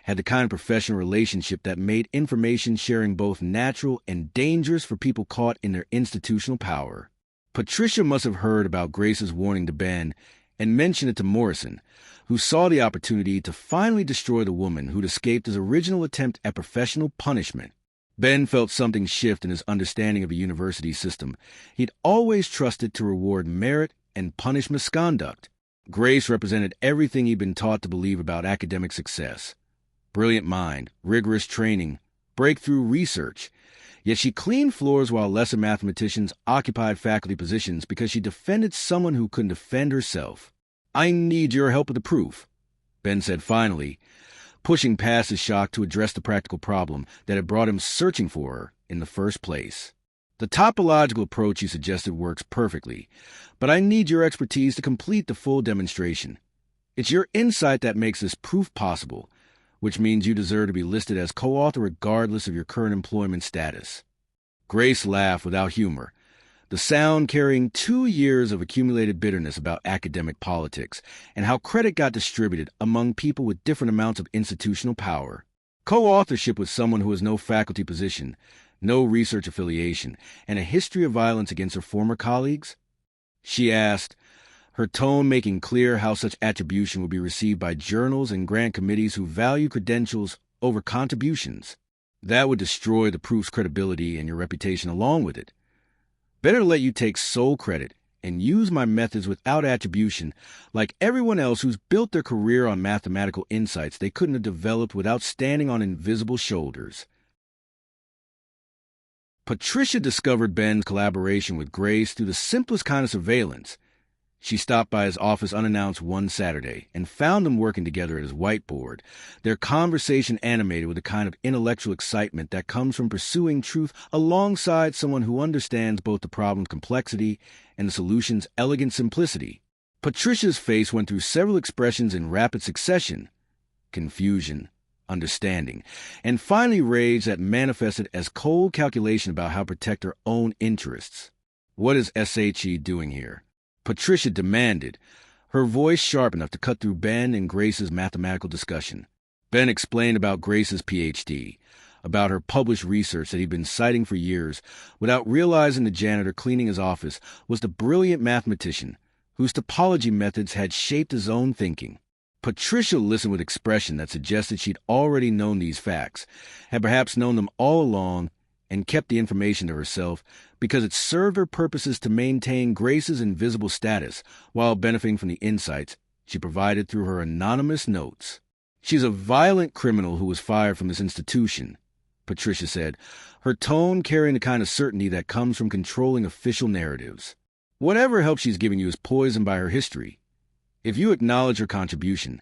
had the kind of professional relationship that made information sharing both natural and dangerous for people caught in their institutional power. Patricia must have heard about Grace's warning to Ben and mentioned it to Morrison, who saw the opportunity to finally destroy the woman who'd escaped his original attempt at professional punishment. Ben felt something shift in his understanding of a university system he'd always trusted to reward merit and punish misconduct. Grace represented everything he'd been taught to believe about academic success. Brilliant mind, rigorous training, breakthrough research. Yet she cleaned floors while lesser mathematicians occupied faculty positions because she defended someone who couldn't defend herself. "I need your help with the proof," Ben said finally, pushing past his shock to address the practical problem that had brought him searching for her in the first place. "The topological approach you suggested works perfectly, but I need your expertise to complete the full demonstration. It's your insight that makes this proof possible, which means you deserve to be listed as co-author regardless of your current employment status." Grace laughed without humor, the sound carrying 2 years of accumulated bitterness about academic politics and how credit got distributed among people with different amounts of institutional power. Co-authorship with someone who has no faculty position, no research affiliation, and a history of violence against her former colleagues? She asked, her tone making clear how such attribution would be received by journals and grant committees who value credentials over contributions. That would destroy the proof's credibility and your reputation along with it. Better let you take sole credit and use my methods without attribution, like everyone else who's built their career on mathematical insights they couldn't have developed without standing on invisible shoulders. Patricia discovered Ben's collaboration with Grace through the simplest kind of surveillance. She stopped by his office unannounced one Saturday and found them working together at his whiteboard, their conversation animated with the kind of intellectual excitement that comes from pursuing truth alongside someone who understands both the problem's complexity and the solution's elegant simplicity. Patricia's face went through several expressions in rapid succession: confusion, understanding, and finally rage that manifested as cold calculation about how to protect her own interests. "What is SHE doing here?" Patricia demanded, her voice sharp enough to cut through Ben and Grace's mathematical discussion. Ben explained about Grace's PhD, about her published research that he'd been citing for years, without realizing the janitor cleaning his office was the brilliant mathematician whose topology methods had shaped his own thinking. Patricia listened with expression that suggested she'd already known these facts, had perhaps known them all along, and kept the information to herself because it served her purposes to maintain Grace's invisible status while benefiting from the insights she provided through her anonymous notes. "She's a violent criminal who was fired from this institution," Patricia said, her tone carrying the kind of certainty that comes from controlling official narratives. "Whatever help she's giving you is poisoned by her history. If you acknowledge her contribution,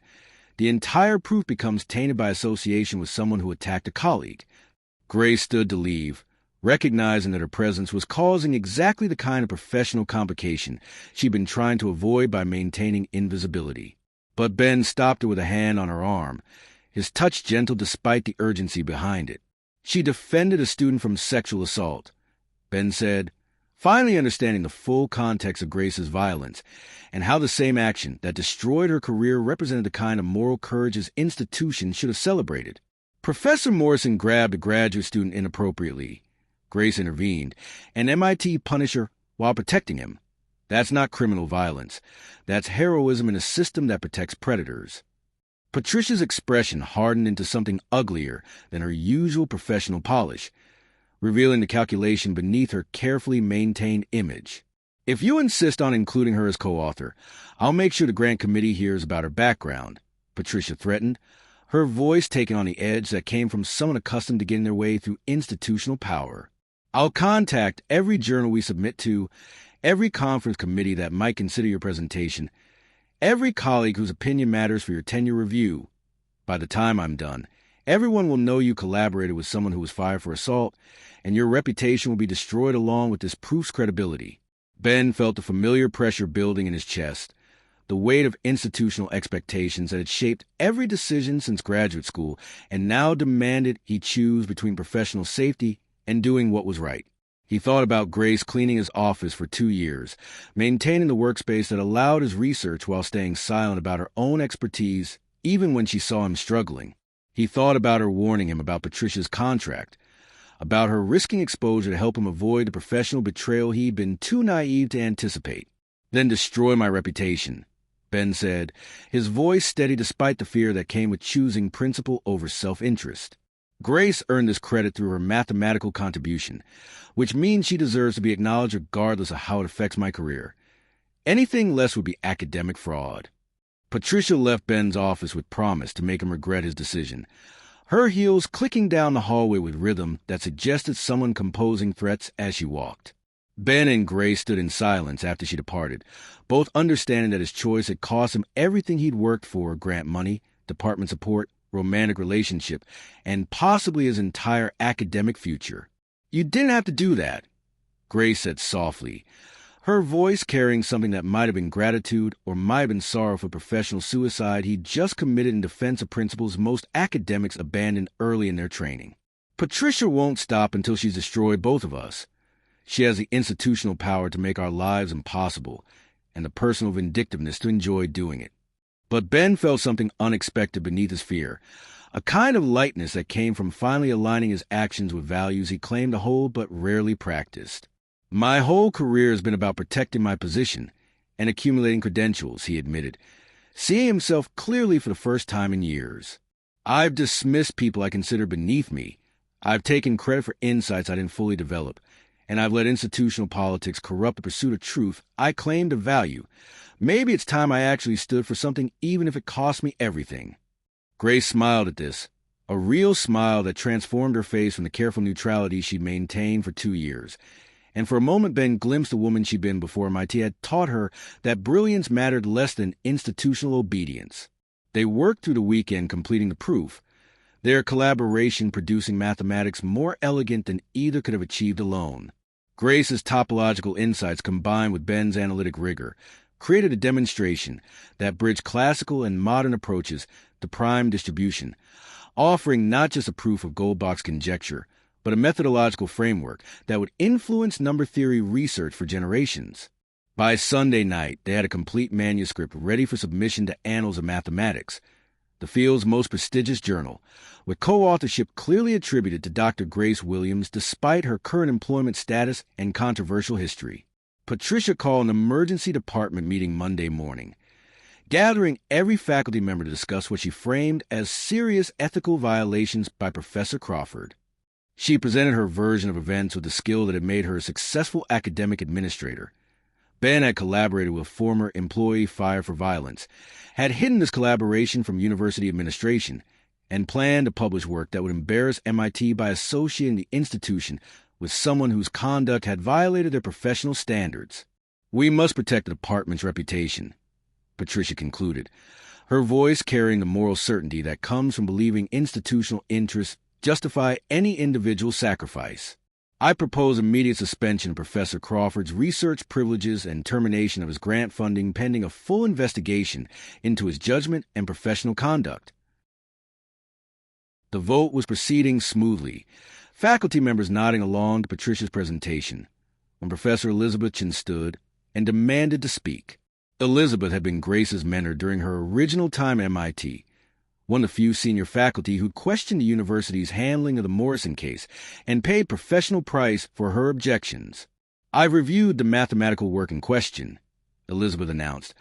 the entire proof becomes tainted by association with someone who attacked a colleague." Grace stood to leave, recognizing that her presence was causing exactly the kind of professional complication she'd been trying to avoid by maintaining invisibility. But Ben stopped her with a hand on her arm, his touch gentle despite the urgency behind it. "She defended a student from sexual assault," Ben said, finally understanding the full context of Grace's violence and how the same action that destroyed her career represented the kind of moral courage his institution should have celebrated. "Professor Morrison grabbed a graduate student inappropriately," Grace intervened, "and MIT punished her while protecting him. That's not criminal violence. That's heroism in a system that protects predators." Patricia's expression hardened into something uglier than her usual professional polish, revealing the calculation beneath her carefully maintained image. "If you insist on including her as co-author, I'll make sure the grant committee hears about her background," Patricia threatened, her voice taking on the edge that came from someone accustomed to getting their way through institutional power. "I'll contact every journal we submit to, every conference committee that might consider your presentation, every colleague whose opinion matters for your tenure review. By the time I'm done, everyone will know you collaborated with someone who was fired for assault, and your reputation will be destroyed along with this proof's credibility." Ben felt the familiar pressure building in his chest, the weight of institutional expectations that had shaped every decision since graduate school and now demanded he choose between professional safety and doing what was right. He thought about Grace cleaning his office for 2 years, maintaining the workspace that allowed his research while staying silent about her own expertise, even when she saw him struggling. He thought about her warning him about Patricia's contract, about her risking exposure to help him avoid the professional betrayal he'd been too naive to anticipate. "Then destroy my reputation," Ben said, his voice steady despite the fear that came with choosing principle over self-interest. "Grace earned this credit through her mathematical contribution, which means she deserves to be acknowledged regardless of how it affects my career. Anything less would be academic fraud." Patricia left Ben's office with promise to make him regret his decision, her heels clicking down the hallway with rhythm that suggested someone composing threats as she walked. Ben and Grace stood in silence after she departed, both understanding that his choice had cost him everything he'd worked for: grant money, department support, romantic relationship, and possibly his entire academic future. "You didn't have to do that," Grace said softly, her voice carrying something that might have been gratitude or might have been sorrow for professional suicide he'd just committed in defense of principles most academics abandoned early in their training. "Patricia won't stop until she's destroyed both of us. She has the institutional power to make our lives impossible, and the personal vindictiveness to enjoy doing it." But Ben felt something unexpected beneath his fear, a kind of lightness that came from finally aligning his actions with values he claimed to hold but rarely practiced. "My whole career has been about protecting my position and accumulating credentials," he admitted, seeing himself clearly for the first time in years. "I've dismissed people I consider beneath me. I've taken credit for insights I didn't fully develop, and I've let institutional politics corrupt the pursuit of truth I claim to value. Maybe it's time I actually stood for something, even if it cost me everything." Grace smiled at this, a real smile that transformed her face from the careful neutrality she'd maintained for 2 years. And for a moment Ben glimpsed the woman she'd been before MIT had taught her that brilliance mattered less than institutional obedience. They worked through the weekend completing the proof, their collaboration producing mathematics more elegant than either could have achieved alone. Grace's topological insights combined with Ben's analytic rigor created a demonstration that bridged classical and modern approaches to prime distribution, offering not just a proof of Goldbach's conjecture, but a methodological framework that would influence number theory research for generations. By Sunday night, they had a complete manuscript ready for submission to Annals of Mathematics, the field's most prestigious journal, with co-authorship clearly attributed to Dr. Grace Williams despite her current employment status and controversial history. Patricia called an emergency department meeting Monday morning, gathering every faculty member to discuss what she framed as serious ethical violations by Professor Crawford. She presented her version of events with the skill that had made her a successful academic administrator. Ben had collaborated with a former employee fired for violence, had hidden this collaboration from university administration, and planned to publish work that would embarrass MIT by associating the institution with someone whose conduct had violated their professional standards. "We must protect the department's reputation," Patricia concluded, her voice carrying the moral certainty that comes from believing institutional interests justify any individual sacrifice. "I propose immediate suspension of Professor Crawford's research privileges and termination of his grant funding pending a full investigation into his judgment and professional conduct." The vote was proceeding smoothly, faculty members nodding along to Patricia's presentation, when Professor Elizabeth Chin stood and demanded to speak. Elizabeth had been Grace's mentor during her original time at MIT, one of the few senior faculty who questioned the university's handling of the Morrison case and paid professional price for her objections. "I've reviewed the mathematical work in question," Elizabeth announced,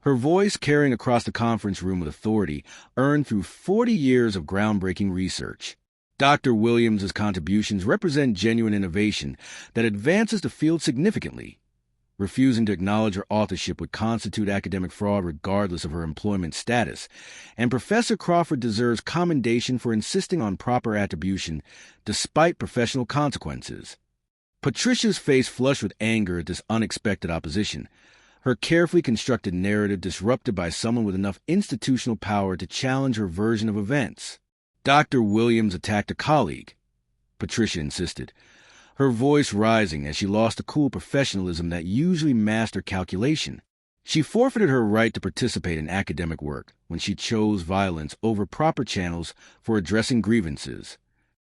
her voice carrying across the conference room with authority earned through 40 years of groundbreaking research. Dr. Williams' contributions represent genuine innovation that advances the field significantly. Refusing to acknowledge her authorship would constitute academic fraud regardless of her employment status, and Professor Crawford deserves commendation for insisting on proper attribution despite professional consequences. Patricia's face flushed with anger at this unexpected opposition, her carefully constructed narrative disrupted by someone with enough institutional power to challenge her version of events. "Dr. Williams attacked a colleague," Patricia insisted, her voice rising as she lost the cool professionalism that usually masked her calculation. She forfeited her right to participate in academic work when she chose violence over proper channels for addressing grievances.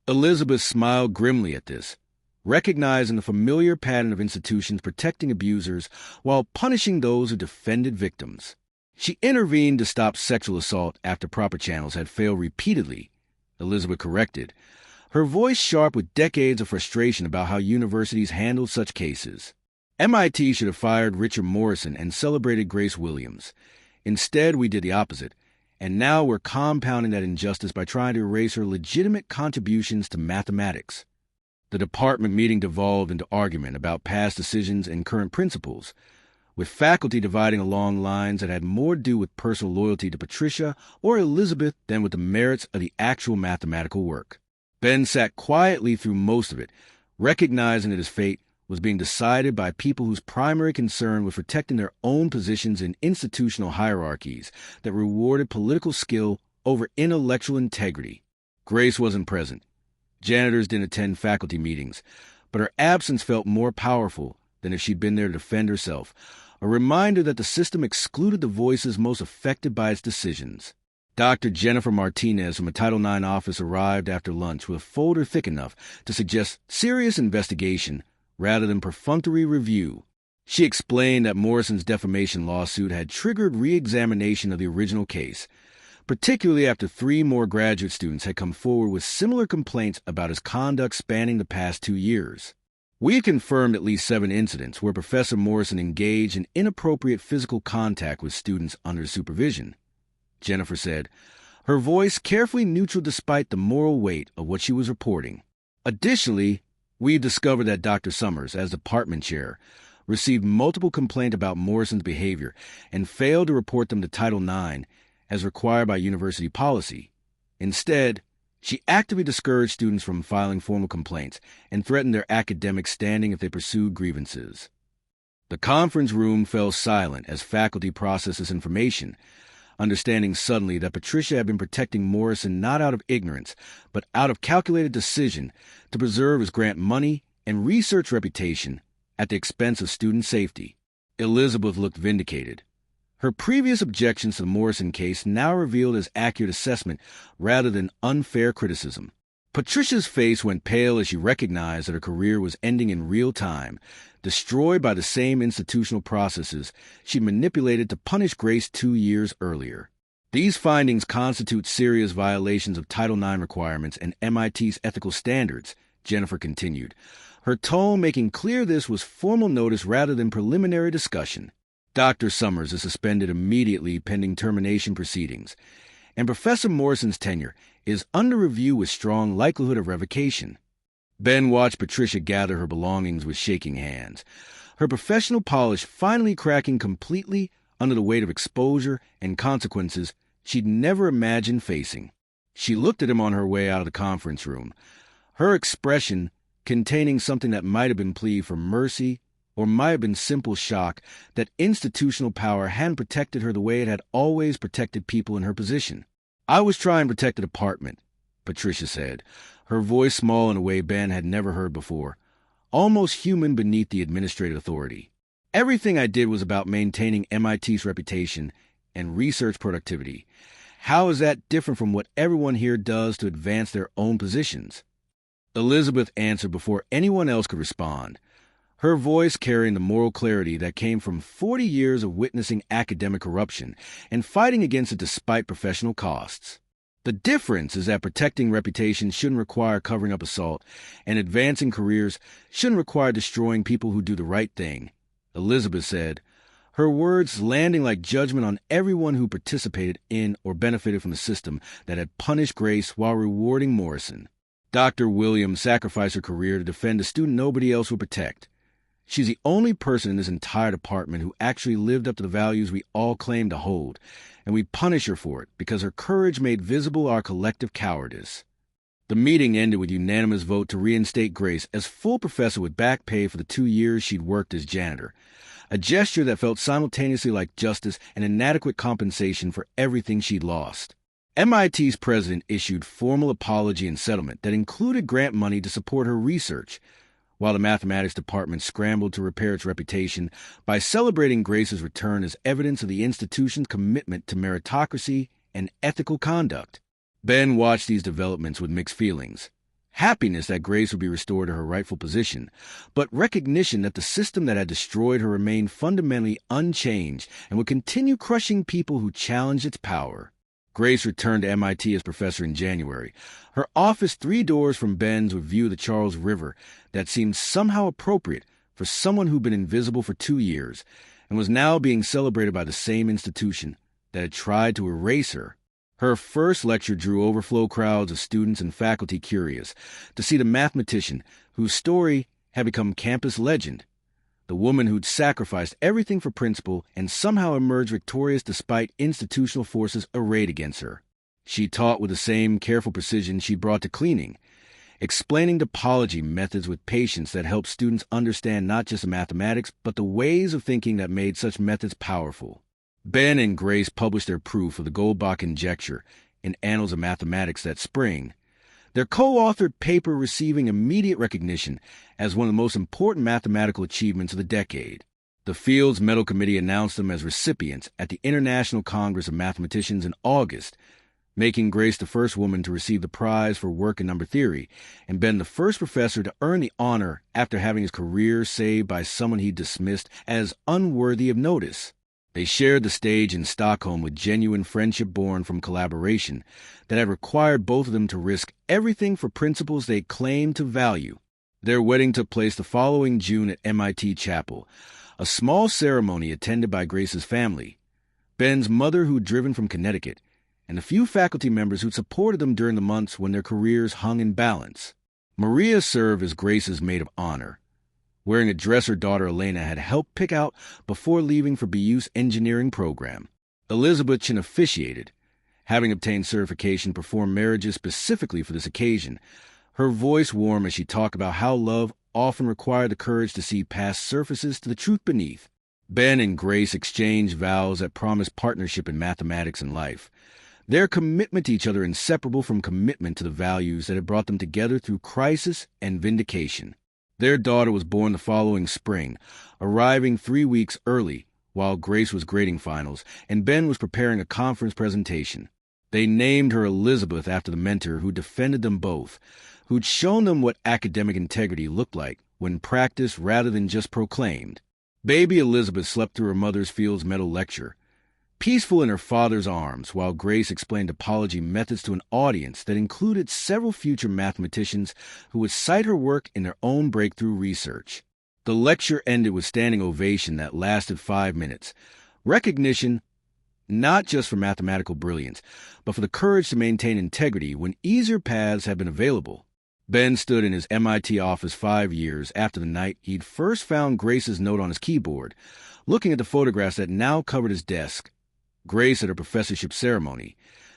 Elizabeth smiled grimly at this, recognizing the familiar pattern of institutions protecting abusers while punishing those who defended victims. She intervened to stop sexual assault after proper channels had failed repeatedly, Elizabeth corrected, her voice sharp with decades of frustration about how universities handled such cases. MIT should have fired Richard Morrison and celebrated Grace Williams. Instead, we did the opposite, and now we're compounding that injustice by trying to erase her legitimate contributions to mathematics. The department meeting devolved into argument about past decisions and current principles, with faculty dividing along lines that had more to do with personal loyalty to Patricia or Elizabeth than with the merits of the actual mathematical work. Ben sat quietly through most of it, recognizing that his fate was being decided by people whose primary concern was protecting their own positions in institutional hierarchies that rewarded political skill over intellectual integrity. Grace wasn't present. Janitors didn't attend faculty meetings, but her absence felt more powerful than if she'd been there to defend herself, a reminder that the system excluded the voices most affected by its decisions. Dr. Jennifer Martinez from a Title IX office arrived after lunch with a folder thick enough to suggest serious investigation rather than perfunctory review. She explained that Morrison's defamation lawsuit had triggered re-examination of the original case, particularly after 3 more graduate students had come forward with similar complaints about his conduct spanning the past 2 years. "We had confirmed at least 7 incidents where Professor Morrison engaged in inappropriate physical contact with students under supervision," Jennifer said, her voice carefully neutral despite the moral weight of what she was reporting. "Additionally, We've discovered that Dr. Summers, as department chair, received multiple complaints about Morrison's behavior and failed to report them to Title IX as required by university policy. Instead, she actively discouraged students from filing formal complaints and threatened their academic standing if they pursued grievances. The conference room fell silent as faculty processed this information, understanding suddenly that Patricia had been protecting Morrison not out of ignorance, but out of calculated decision to preserve his grant money and research reputation at the expense of student safety. Elizabeth looked vindicated. Her previous objections to the Morrison case now revealed as accurate assessment rather than unfair criticism. Patricia's face went pale as she recognized that her career was ending in real time, destroyed by the same institutional processes she manipulated to punish Grace 2 years earlier. These findings constitute serious violations of Title IX requirements and MIT's ethical standards, Jennifer continued, her tone making clear this was formal notice rather than preliminary discussion. Dr. Summers is suspended immediately pending termination proceedings, and Professor Morrison's tenure is under review with strong likelihood of revocation. Ben watched Patricia gather her belongings with shaking hands, her professional polish finally cracking completely under the weight of exposure and consequences she'd never imagined facing. She looked at him on her way out of the conference room, her expression containing something that might have been plea for mercy or might have been simple shock that institutional power hadn't protected her the way it had always protected people in her position. "I was trying to protect the department," Patricia said, her voice small in a way Ben had never heard before, almost human beneath the administrative authority. "Everything I did was about maintaining MIT's reputation and research productivity. How is that different from what everyone here does to advance their own positions?" Elizabeth answered before anyone else could respond, her voice carrying the moral clarity that came from 40 years of witnessing academic corruption and fighting against it despite professional costs. "The difference is that protecting reputation shouldn't require covering up assault, and advancing careers shouldn't require destroying people who do the right thing," Elizabeth said, her words landing like judgment on everyone who participated in or benefited from the system that had punished Grace while rewarding Morrison. Dr. Williams sacrificed her career to defend a student nobody else would protect. She's the only person in this entire department who actually lived up to the values we all claim to hold, and we punish her for it because her courage made visible our collective cowardice. The meeting ended with unanimous vote to reinstate Grace as full professor with back pay for the 2 years she'd worked as janitor, a gesture that felt simultaneously like justice and inadequate compensation for everything she'd lost. MIT's president issued formal apology and settlement that included grant money to support her research, while the mathematics department scrambled to repair its reputation by celebrating Grace's return as evidence of the institution's commitment to meritocracy and ethical conduct. Ben watched these developments with mixed feelings. Happiness that Grace would be restored to her rightful position, but recognition that the system that had destroyed her remained fundamentally unchanged and would continue crushing people who challenged its power. Grace returned to MIT as professor in January, her office 3 doors from Ben's with view of the Charles River that seemed somehow appropriate for someone who'd been invisible for 2 years and was now being celebrated by the same institution that had tried to erase her. Her first lecture drew overflow crowds of students and faculty curious to see the mathematician whose story had become campus legend, the woman who'd sacrificed everything for principle and somehow emerged victorious despite institutional forces arrayed against her. She taught with the same careful precision she brought to cleaning, explaining topology methods with patience that helped students understand not just the mathematics, but the ways of thinking that made such methods powerful. Ben and Grace published their proof of the Goldbach conjecture in Annals of Mathematics that spring, their co-authored paper receiving immediate recognition as one of the most important mathematical achievements of the decade. The Fields Medal Committee announced them as recipients at the International Congress of Mathematicians in August, making Grace the first woman to receive the prize for work in number theory, and Ben the first professor to earn the honor after having his career saved by someone he dismissed as unworthy of notice. They shared the stage in Stockholm with genuine friendship born from collaboration that had required both of them to risk everything for principles they claimed to value. Their wedding took place the following June at MIT Chapel, a small ceremony attended by Grace's family, Ben's mother who'd driven from Connecticut, and a few faculty members who'd supported them during the months when their careers hung in balance. Maria served as Grace's maid of honor, wearing a dress her daughter Elena had helped pick out before leaving for BU's engineering program. Elizabeth Chin officiated, having obtained certification to perform marriages specifically for this occasion, her voice warm as she talked about how love often required the courage to see past surfaces to the truth beneath. Ben and Grace exchanged vows that promised partnership in mathematics and life, their commitment to each other inseparable from commitment to the values that had brought them together through crisis and vindication. Their daughter was born the following spring, arriving 3 weeks early while Grace was grading finals and Ben was preparing a conference presentation. They named her Elizabeth after the mentor who defended them both, who'd shown them what academic integrity looked like when practiced rather than just proclaimed. Baby Elizabeth slept through her mother's Fields Medal lecture, peaceful in her father's arms, while Grace explained topology methods to an audience that included several future mathematicians who would cite her work in their own breakthrough research. The lecture ended with standing ovation that lasted 5 minutes. Recognition not just for mathematical brilliance, but for the courage to maintain integrity when easier paths had been available. Ben stood in his MIT office 5 years after the night he'd first found Grace's note on his keyboard, looking at the photographs that now covered his desk. Grace at her professorship ceremony,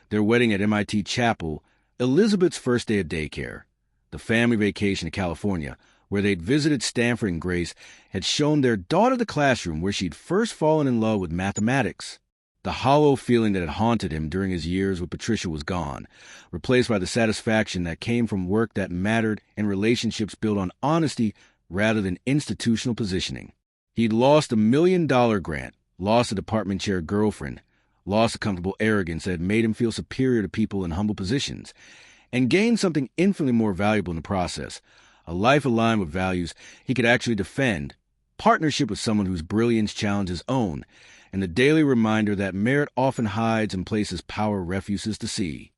their wedding at MIT Chapel, Elizabeth's first day of daycare, the family vacation to California, where they'd visited Stanford, and Grace had shown their daughter the classroom where she'd first fallen in love with mathematics. The hollow feeling that had haunted him during his years with Patricia was gone, replaced by the satisfaction that came from work that mattered and relationships built on honesty rather than institutional positioning. He'd lost a $1 million grant, lost a department chair girlfriend, lost a comfortable arrogance that had made him feel superior to people in humble positions, and gained something infinitely more valuable in the process, a life aligned with values he could actually defend, partnership with someone whose brilliance challenged his own, and the daily reminder that merit often hides in places power refuses to see.